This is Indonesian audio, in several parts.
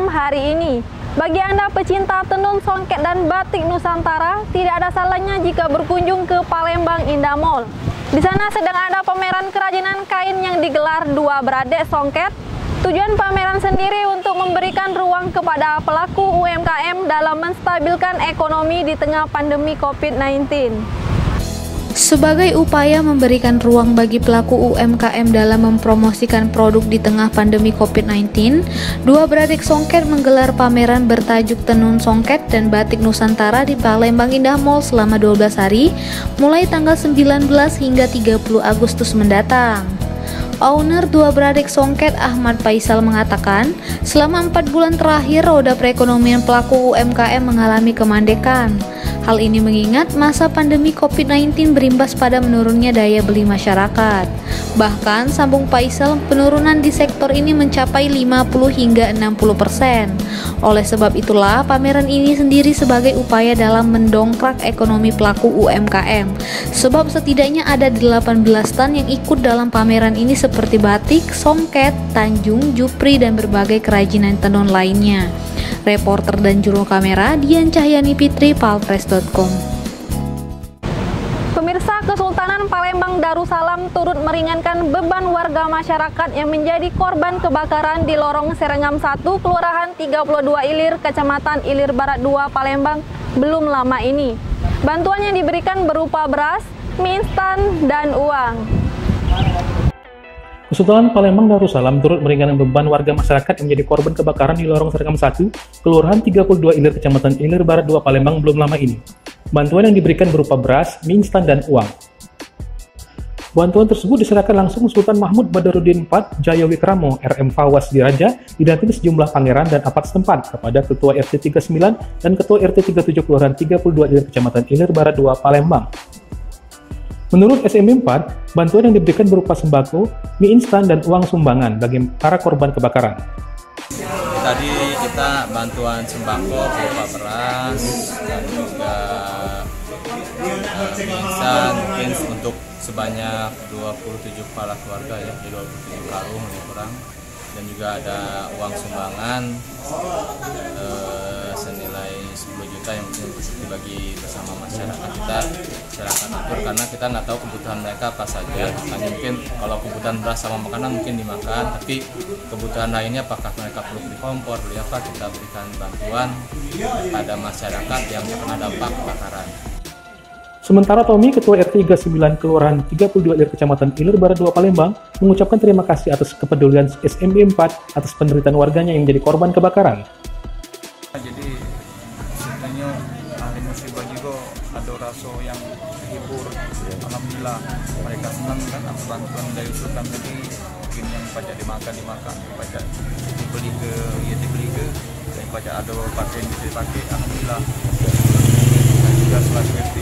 hari ini. Bagi Anda pecinta tenun songket dan batik Nusantara, tidak ada salahnya jika berkunjung ke Palembang Indah Mall. Di sana sedang ada pameran kerajinan kain yang digelar dua beradik songket. Tujuan pameran sendiri untuk memberikan ruang kepada pelaku UMKM dalam menstabilkan ekonomi di tengah pandemi COVID-19. Sebagai upaya memberikan ruang bagi pelaku UMKM dalam mempromosikan produk di tengah pandemi COVID-19, dua beradik songket menggelar pameran bertajuk Tenun Songket dan Batik Nusantara di Palembang Indah Mall selama 12 hari, mulai tanggal 19 hingga 30 Agustus mendatang. Owner dua beradik songket Ahmad Faisal mengatakan, selama 4 bulan terakhir roda perekonomian pelaku UMKM mengalami kemandekan. Hal ini mengingat masa pandemi COVID-19 berimbas pada menurunnya daya beli masyarakat. Bahkan, sambung Faisal, penurunan di sektor ini mencapai 50 hingga 60%. Oleh sebab itulah, pameran ini sendiri sebagai upaya dalam mendongkrak ekonomi pelaku UMKM. Sebab setidaknya ada 18 stand yang ikut dalam pameran ini seperti batik, songket, tanjung, jupri, dan berbagai kerajinan tenun lainnya. Reporter dan juru kamera Dian Cahyani Fitri, palpres.com. Pemirsa, Kesultanan Palembang Darussalam turut meringankan beban warga masyarakat yang menjadi korban kebakaran di lorong Serengam 1, Kelurahan 32 Ilir, Kecamatan Ilir Barat 2, Palembang belum lama ini. Bantuan yang diberikan berupa beras, mie instan, dan uang. Kesultanan Palembang Darussalam turut meringankan beban warga masyarakat yang menjadi korban kebakaran di lorong Serengam 1, Kelurahan 32 Ilir, Kecamatan Ilir Barat 2, Palembang belum lama ini. Bantuan yang diberikan berupa beras, mie instan, dan uang. Bantuan tersebut diserahkan langsung Sultan Mahmud Badarudin IV Jayawikramo RM Fawaz Diraja didampingi sejumlah pangeran dan apat setempat kepada Ketua RT 39 dan Ketua RT 37 Kelurahan 32 Ilir, Kecamatan Ilir Barat 2, Palembang. Menurut SMB 4, bantuan yang diberikan berupa sembako, mie instan, dan uang sumbangan bagi para korban kebakaran. Tadi kita bantuan sembako berupa beras dan juga mie instan mungkin untuk sebanyak 27 kepala keluarga ya, di 27 karung lebih kurang. Dan juga ada uang sumbangan senilai 10 juta yang mungkin dibagi bersama masyarakat kita secara teratur, karena kita nggak tahu kebutuhan mereka apa saja. Hanya mungkin kalau kebutuhan beras sama makanan mungkin dimakan, tapi kebutuhan lainnya apakah mereka perlu beli kompor, beli apa, kita berikan bantuan pada masyarakat yang terkena dampak kebakaran. Sementara Tommy, Ketua RT 39 Kelurahan 32 Ilir, Kecamatan Ilir Barat 2, Palembang, mengucapkan terima kasih atas kepedulian SMB 4 atas penderitaan warganya yang menjadi korban kebakaran. Jadi sebenarnya ahli musibah juga ada rasa yang hibur. Alhamdulillah mereka senang kan atas bantuan dari Sultan tadi. Mungkin yang pajak dimakan, pajak dibeli ke, dan pajak ada pakaian bisa dipakai. Alhamdulillah. Dan juga selaku RT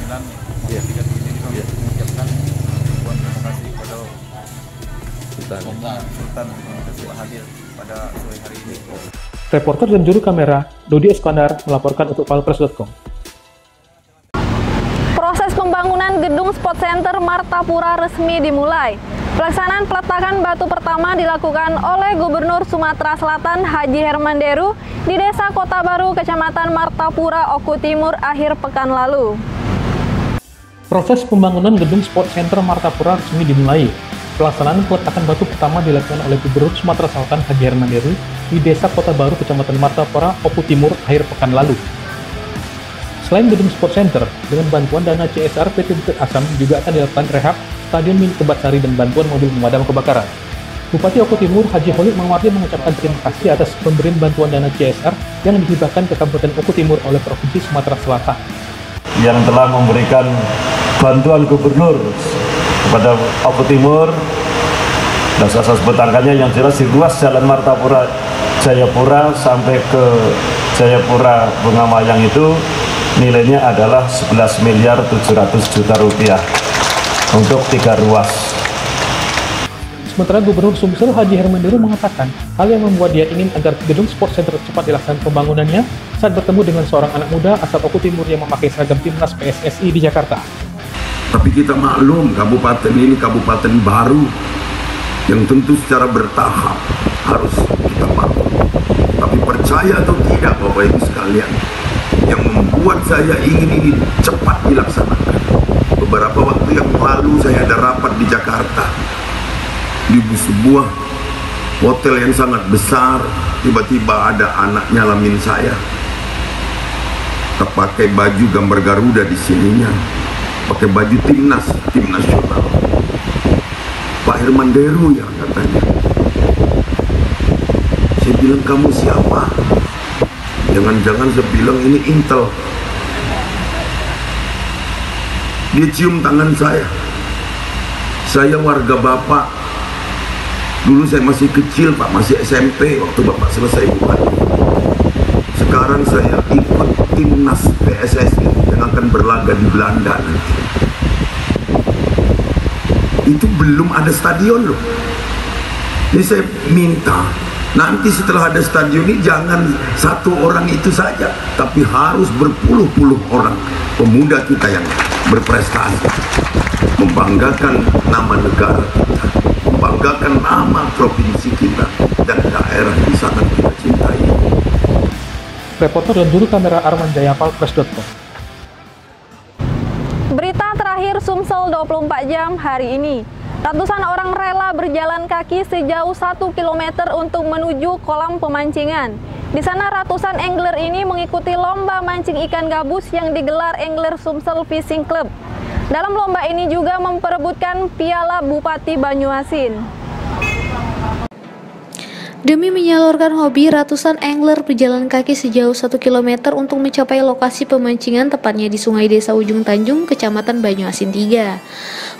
09 yang tiga ini juga mengucapkan terima kasih kepada Sultan yang telah hadir pada sore hari ini. Reporter dan juru kamera Dodi Iskandar melaporkan untuk palpres.com. Proses pembangunan gedung Sport Center Martapura resmi dimulai. Pelaksanaan peletakan batu pertama dilakukan oleh Gubernur Sumatera Selatan Haji Herman Deru di Desa Kota Baru, Kecamatan Martapura, Oku Timur akhir pekan lalu. Proses pembangunan gedung Sport Center Martapura resmi dimulai. Pelaksanaan peletakan batu pertama dilakukan oleh Gubernur Sumatera Selatan Haji Herman Deru di Desa Kota Baru, Kecamatan Martapura, Oku Timur akhir pekan lalu. Selain gedung Sport Center, dengan bantuan dana CSR PT Bukit Asam juga akan dilakukan rehab Stadion Mini Kebatsari dan bantuan mobil pemadam kebakaran. Bupati Oku Timur Haji Khalid Mawardi mengucapkan terima kasih atas pemberian bantuan dana CSR yang dihibahkan ke Kabupaten Oku Timur oleh Provinsi Sumatera Selatan. Yang telah memberikan bantuan gubernur kepada Oku Timur dan asas betangkannya yang jelas di ruas Jalan Martapura Jayapura sampai ke Jayapura Bungamayang itu nilainya adalah 11.700.000.000 rupiah untuk 3 ruas. Sementara Gubernur Sumsel Haji Herman Deru mengatakan hal yang membuat dia ingin agar gedung Sport Center cepat dilaksanakan pembangunannya saat bertemu dengan seorang anak muda asal Oku Timur yang memakai seragam timnas PSSI di Jakarta. Tapi kita maklum kabupaten ini kabupaten baru yang tentu secara bertahap harus kita bangun. Tapi saya atau tidak Bapak Ibu sekalian, yang membuat saya ingin ini cepat dilaksanakan. Beberapa waktu yang lalu saya ada rapat di Jakarta, di sebuah hotel yang sangat besar. Tiba-tiba ada anak nyalamin saya, pakai baju gambar Garuda di sininya, pakai baju tim nasional. Pak Herman Deru ya katanya. Saya bilang, kamu siapa? Jangan-jangan saya bilang ini Intel. Dia cium tangan saya. Saya warga Bapak. Dulu saya masih kecil Pak, masih SMP waktu Bapak selesai bupati. Sekarang saya ikut timnas PSSI yang akan berlaga di Belanda nanti. Itu belum ada stadion loh. Jadi saya minta nanti setelah ada stadion ini jangan satu orang itu saja, tapi harus berpuluh-puluh orang pemuda kita yang berprestasi, membanggakan nama negara kita, membanggakan nama provinsi kita dan daerah yang sangat kita cintai. Reporter dan juru kamera Arman Jaya, Palpres.com. Berita terakhir Sumsel 24 jam hari ini. Ratusan orang rela berjalan kaki sejauh 1 km untuk menuju kolam pemancingan. Di sana ratusan angler ini mengikuti lomba mancing ikan gabus yang digelar Angler Sumsel Fishing Club. Dalam lomba ini juga memperebutkan Piala Bupati Banyuasin. Demi menyalurkan hobi, ratusan angler berjalan kaki sejauh 1 km untuk mencapai lokasi pemancingan, tepatnya di Sungai Desa Ujung Tanjung, Kecamatan Banyuasin 3.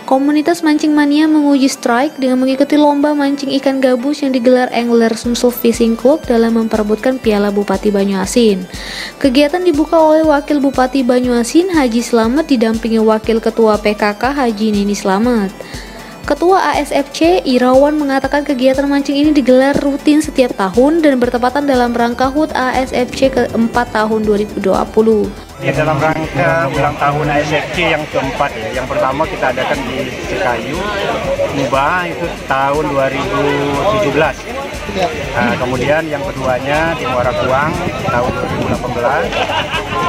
Komunitas mancing mania menguji strike dengan mengikuti lomba mancing ikan gabus yang digelar Angler Sumsel Fishing Club dalam memperebutkan Piala Bupati Banyuasin. Kegiatan dibuka oleh Wakil Bupati Banyuasin, Haji Slamet, didampingi Wakil Ketua PKK, Haji Nini Slamet. Ketua ASFC, Irawan, mengatakan kegiatan mancing ini digelar rutin setiap tahun dan bertepatan dalam rangka HUT ASFC ke-4 tahun 2020. Ya, dalam rangka ulang tahun ASFC yang keempat ya. Yang pertama kita adakan di Sekayu, Mubah itu tahun 2017. Kemudian yang keduanya di Muara Kuang tahun 2018.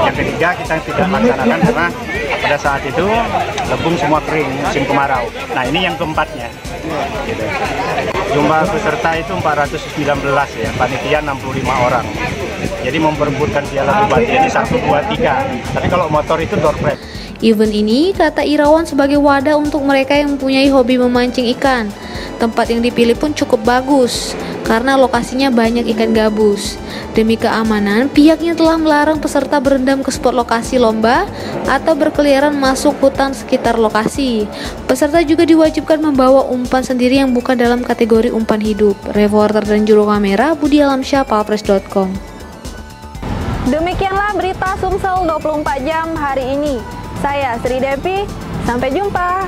Yang ketiga kita tidak laksanakan karena pada saat itu lebung semua kering musim kemarau. Nah ini yang keempatnya. Gitu. Jumlah peserta itu 419 ya, panitia 65 orang. Jadi memperebutkan Piala Bupati ini 1, 2, 3. Tapi kalau motor itu door prize. Event ini, kata Irawan, sebagai wadah untuk mereka yang mempunyai hobi memancing ikan. Tempat yang dipilih pun cukup bagus karena lokasinya banyak ikan gabus. Demi keamanan, pihaknya telah melarang peserta berendam ke spot lokasi lomba atau berkeliaran masuk hutan sekitar lokasi. Peserta juga diwajibkan membawa umpan sendiri yang bukan dalam kategori umpan hidup. Reporter dan juru kamera Budi Alamsyah, Palpres.com. Demikianlah berita Sumsel 24 jam hari ini. Saya Sri Devi, sampai jumpa.